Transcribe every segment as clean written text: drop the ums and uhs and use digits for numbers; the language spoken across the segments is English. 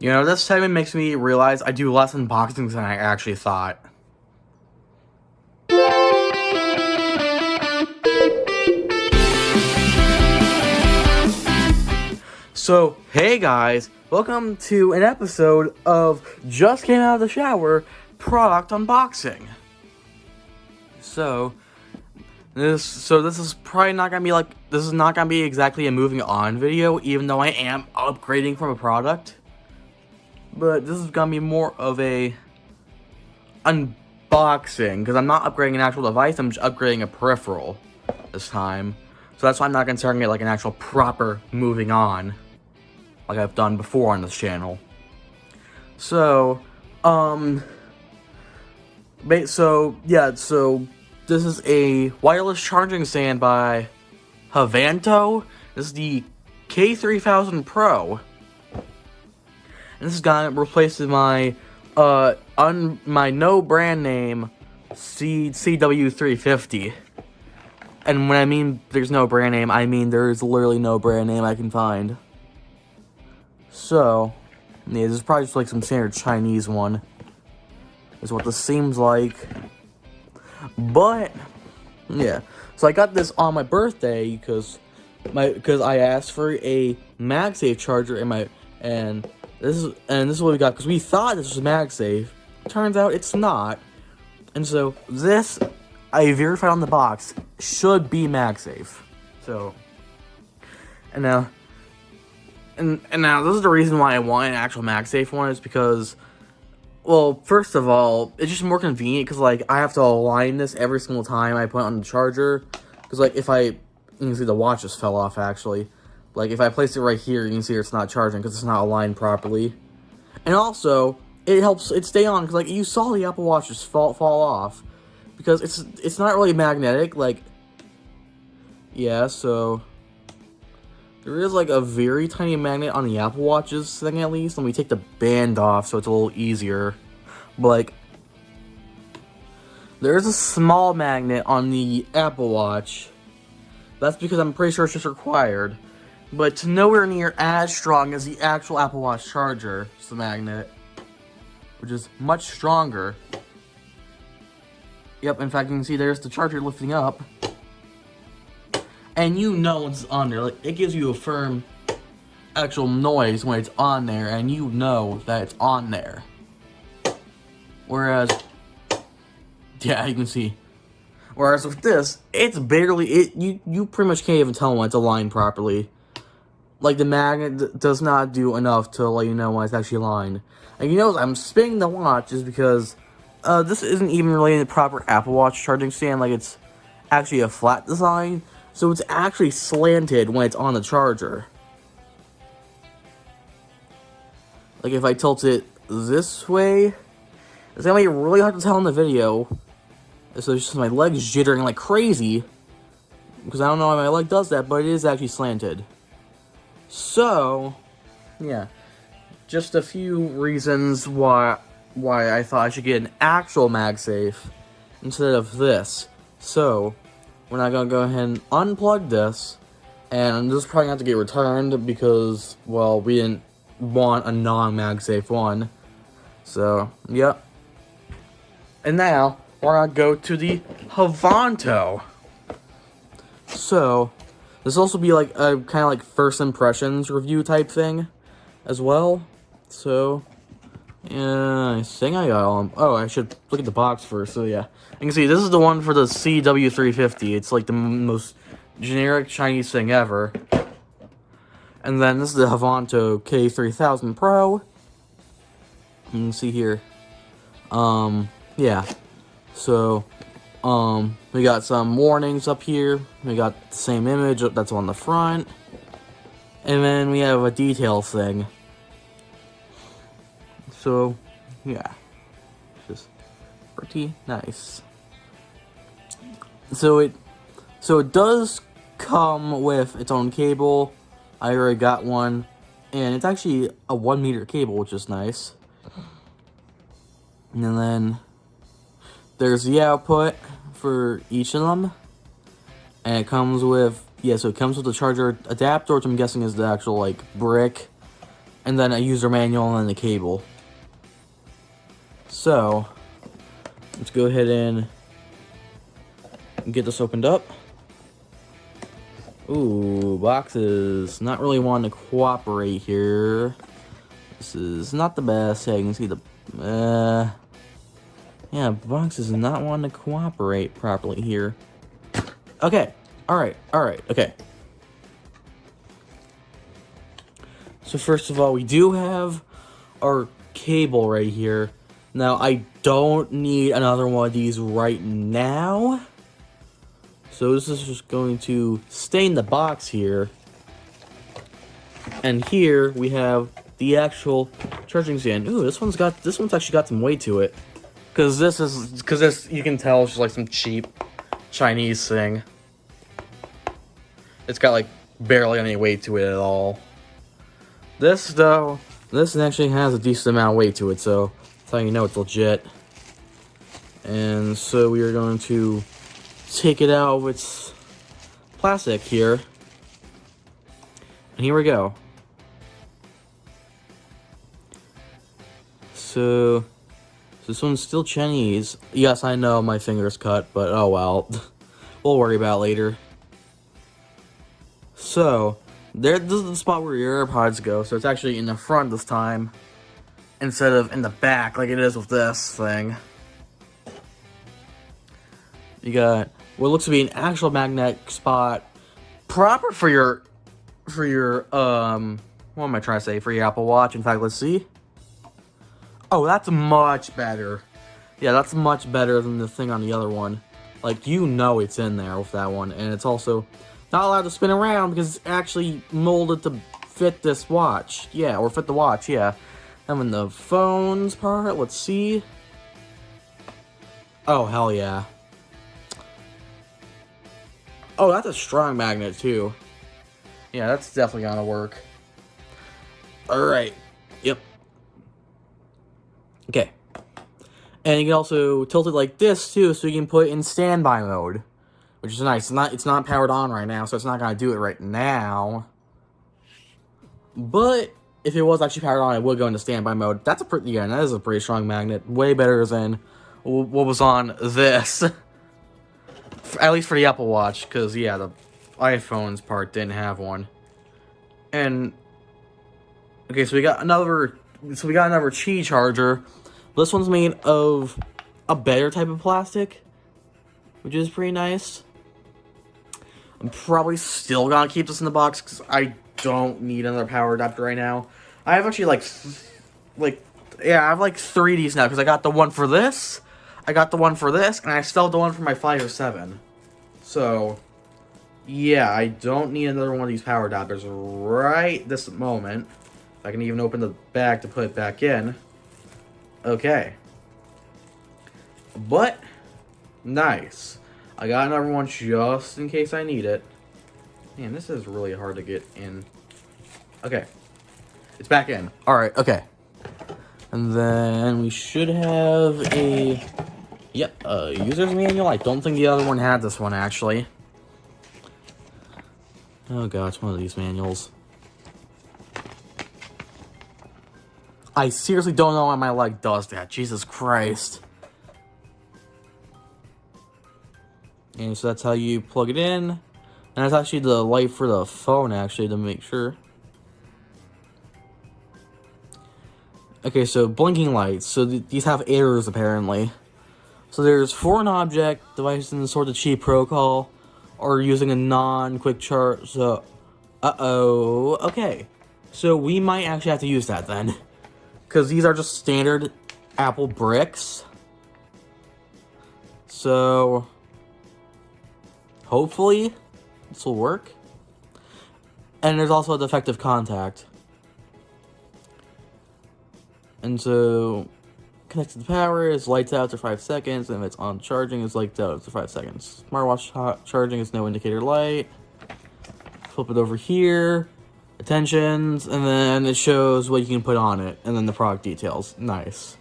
You know, this segment makes me realize I do less unboxings than I actually thought. So, hey guys, welcome to an episode of Just Came Out of the Shower product unboxing. So this is probably not gonna be this is not gonna be exactly a moving on video, even though I am upgrading from a product. But this is gonna be more of a unboxing, because I'm not upgrading an actual device, I'm just upgrading a peripheral this time. So that's why I'm not considering it like an actual proper moving on, like I've done before on this channel. So, so this is a wireless charging stand by Hevanto. This is the K3000 Pro. And this is gonna replace my my no brand name CW350. And when I mean there's no brand name, I mean there's literally no brand name I can find. So, yeah, this is probably just like some standard Chinese one, is what this seems like. But yeah, so I got this on my birthday because I asked for a MagSafe charger and this is what we got, because we thought this was MagSafe. Turns out it's not. And so this, I verified on the box, should be MagSafe. So, and now this is the reason why I want an actual MagSafe one, is because, well, first of all, it's just more convenient, because, like, I have to align this every single time I put it on the charger. Because, like, you can see the watch just fell off, actually. Like, if I place it right here, you can see it's not charging, because it's not aligned properly. And also, it helps it stay on, because, like, you saw the Apple Watch just fall off. Because it's not really magnetic, like, yeah, so there is, like, a very tiny magnet on the Apple Watch's thing, at least. Let me take the band off so it's a little easier. But, like, there is a small magnet on the Apple Watch. That's because I'm pretty sure it's just required. But it's nowhere near as strong as the actual Apple Watch charger. It's the magnet, which is much stronger. Yep, in fact, you can see there's the charger lifting up. And you know it's on there. Like, it gives you a firm actual noise when it's on there, and you know that it's on there. Whereas, yeah, you can see. Whereas with this, it's barely, you pretty much can't even tell when it's aligned properly. Like, the magnet does not do enough to let you know when it's actually aligned. And you know, I'm spinning the watch is because this isn't even really a proper Apple Watch charging stand. Like, it's actually a flat design, so it's actually slanted when it's on the charger. Like, if I tilt it this way, it's gonna be really hard to tell in the video. So it's just my leg's jittering like crazy, because I don't know why my leg does that, but it is actually slanted. So, yeah, just a few reasons why I thought I should get an actual MagSafe instead of this. So, we're not gonna go ahead and unplug this, and this is probably gonna have to get returned because, well, we didn't want a non-MagSafe one. So, yep. And now we're gonna go to the Hevanto. So, this will also be like a kind of like first impressions review type thing as well. So, yeah, I think I got all. Oh, I should look at the box first. So yeah, you can see this is the one for the CW350. It's like the most generic Chinese thing ever. And then this is the Hevanto K3000 Pro. You can see here. Yeah. So, we got some warnings up here. We got the same image that's on the front. And then we have a detail thing. So, yeah. Just pretty nice. So it does come with its own cable. I already got one. And it's actually a 1 meter cable, which is nice. And then there's the output for each of them. And it comes with, yeah, so it comes with the charger adapter, which I'm guessing is the actual, like, brick. and then a user manual, and then the cable. So, let's go ahead and get this opened up. Ooh, boxes. Not really wanting to cooperate here. This is not the best. Yeah, you can see the... yeah, boxes is not wanting to cooperate properly here. Okay. Alright, okay. So first of all, we do have our cable right here. Now, I don't need another one of these right now. So this is just going to stay in the box here. And here we have the actual charging stand. Ooh, this one's actually got some weight to it. Cause this you can tell it's just like some cheap Chinese thing. It's got like barely any weight to it at all. This though, this actually has a decent amount of weight to it, so that's how you know it's legit. And so we are going to take it out of its plastic here. And here we go. So this one's still Chinese. Yes, I know my finger's cut, but oh well. We'll worry about it later. So, this is the spot where your AirPods go, so it's actually in the front this time, instead of in the back like it is with this thing. You got what looks to be an actual magnetic spot, proper for your, what am I trying to say, for your Apple Watch. In fact, let's see. Oh, that's much better. Yeah, that's much better than the thing on the other one. Like, you know it's in there with that one, and it's also not allowed to spin around because it's actually molded to fit this watch. Yeah, or fit the watch, yeah. And then the phones part, let's see. Oh, hell yeah. Oh, that's a strong magnet, too. Yeah, that's definitely gonna work. Alright. Yep. Okay. And you can also tilt it like this, too, so you can put it in standby mode. Which is nice. It's not powered on right now, so it's not gonna do it right now. But if it was actually powered on, it would go into standby mode. That is a pretty strong magnet. Way better than what was on this. At least for the Apple Watch, because yeah, the iPhone's part didn't have one. And okay, so we got another Qi charger. This one's made of a better type of plastic, which is pretty nice. I'm probably still gonna keep this in the box because I don't need another power adapter right now. I have actually I have like 3 of these now because I got the one for this, I got the one for this, and I still have the one for my 5 or 7. So, yeah, I don't need another one of these power adapters right this moment. I can even open the bag to put it back in. Okay. But, nice. I got another one just in case I need it. Man, this is really hard to get in. Okay. It's back in. Alright, okay. And then we should have a... Yep, user's manual. I don't think the other one had this one, actually. Oh gosh, one of these manuals. I seriously don't know why my leg does that. Jesus Christ. And so that's how you plug it in. And that's actually the light for the phone, actually, to make sure. Okay, so blinking lights. So these have errors, apparently. So there's foreign object, device in the sort of cheap protocol, or using a non-quick charge. So, okay. So we might actually have to use that then. Because these are just standard Apple bricks. So, hopefully, this will work. And there's also a defective contact. And so, connected to the power is lights out after 5 seconds, and if it's on charging, it's lights out after 5 seconds. Smartwatch charging is no indicator light. Flip it over here. Attentions, and then it shows what you can put on it, and then the product details. Nice.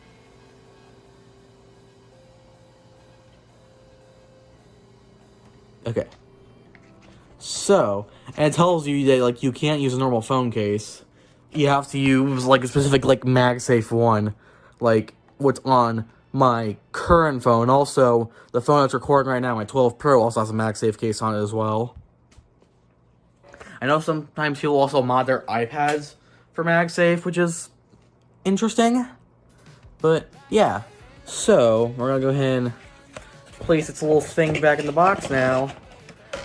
Okay. So, and it tells you that, like, you can't use a normal phone case you have to use like a specific like MagSafe one, like what's on my current phone. Also, the phone that's recording right now, my 12 Pro, also has a MagSafe case on it as well. I know sometimes people also mod their iPads for MagSafe, which is interesting. But yeah, so we're gonna go ahead and place its little thing back in the box now.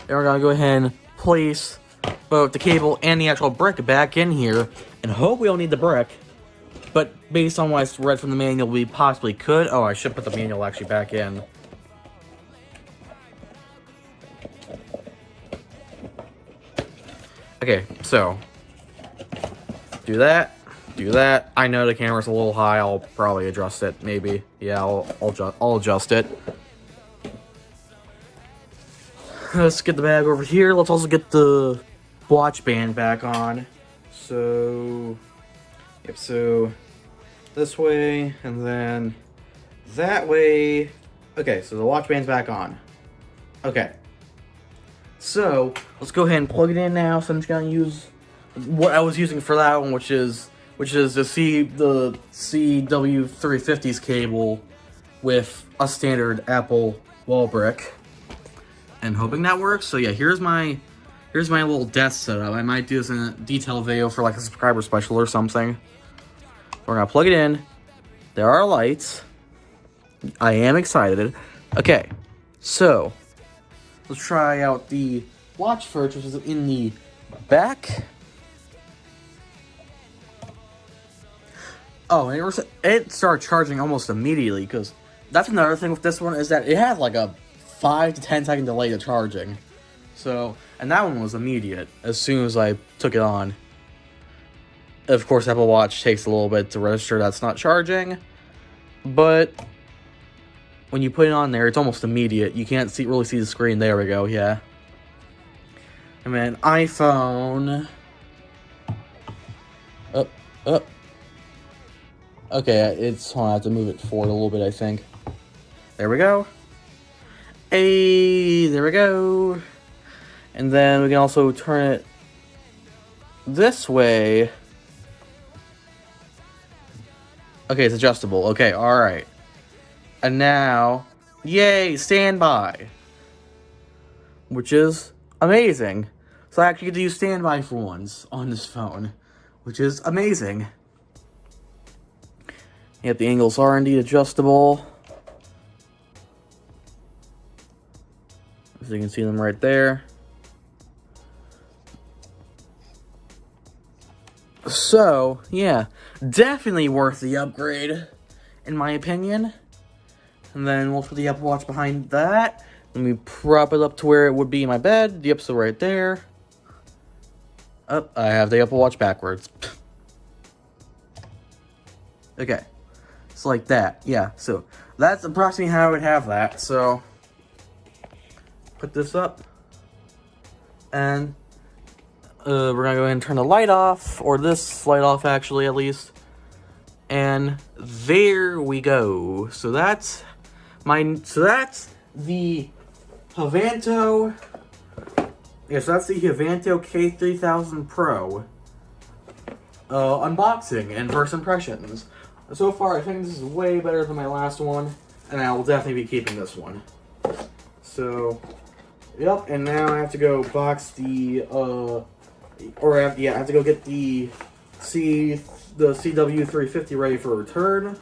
Then we're gonna go ahead and place both the cable and the actual brick back in here, and hope we don't need the brick. But based on what I read from the manual, we possibly could. Oh, I should put the manual actually back in. Okay, so do that. Do that. I know the camera's a little high. I'll probably adjust it. Maybe. Yeah, I'll adjust it. Let's get the bag over here. Let's also get the watch band back on. So, yep. So this way and then that way. Okay, so the watch band's back on. Okay. So let's go ahead and plug it in now. So I'm just gonna use what I was using for that one, which is the CW350's cable with a standard Apple wall brick, and hoping that works. So yeah, here's my little desk setup. I might do this in a detailed video for like a subscriber special or something. We're gonna plug it in. There are lights. I am excited. Okay, so let's try out the watch first, which is in the back. Oh, and it started charging almost immediately, because that's another thing with this one, is that it had like a 5 to 10 second delay to charging. So, and that one was immediate as soon as I took it on. Of course, Apple Watch takes a little bit to register that's not charging, but when you put it on there, it's almost immediate. You can't really see the screen. There we go, yeah. And then iPhone. Up. Okay, I have to move it forward a little bit, I think. There we go. Hey, there we go. And then we can also turn it this way. Okay, it's adjustable. Okay, alright. And now, yay, standby. Which is amazing. So I actually get to use standby for once on this phone, which is amazing. Yep, the angles are indeed adjustable. So you can see them right there. So, yeah, definitely worth the upgrade, in my opinion. And then we'll put the Apple Watch behind that. Let me prop it up to where it would be in my bed. The App's right there. Oh, I have the Apple Watch backwards. Okay. So like that. Yeah, so that's approximately how I would have that. So put this up. And we're gonna go ahead and turn the light off, or this light off actually, at least. And there we go. So that's the Hevanto. Yeah, so that's the Hevanto K3000 Pro unboxing and first impressions. So far, I think this is way better than my last one, and I will definitely be keeping this one. So, yep. And now I have to go box the I have to go get the CW350 ready for return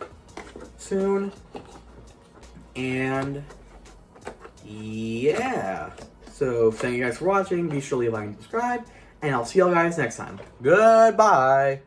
soon. And yeah. So thank you guys for watching. Be sure to leave a like and subscribe, and I'll see y'all guys next time. Goodbye.